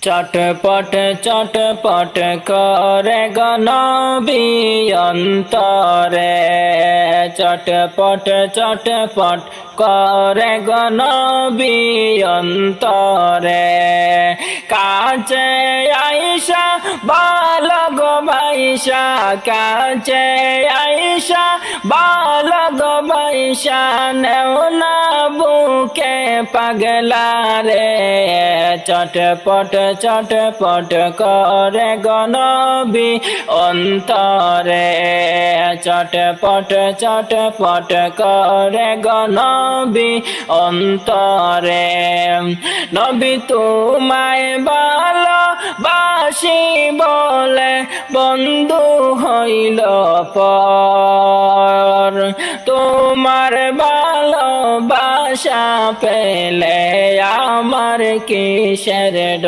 চটপট চটপট করে গনবী অন্তরে, চটপট চটপট করে গনবী অন্তরে। কাছে আইসা বালগ বাইসা, কাছে আইসা বালগ বাইসা, নেও না বুকে পাগলা রে। চটপট চটপট করে গনবী অন্তরে, চটপট চটপট করে গনবী অন্তরে। নবী তোমায় ভালোবাসি বলে বন্ধু হইল পর, তোমার ভালোবাসা পেলে আমার কিসের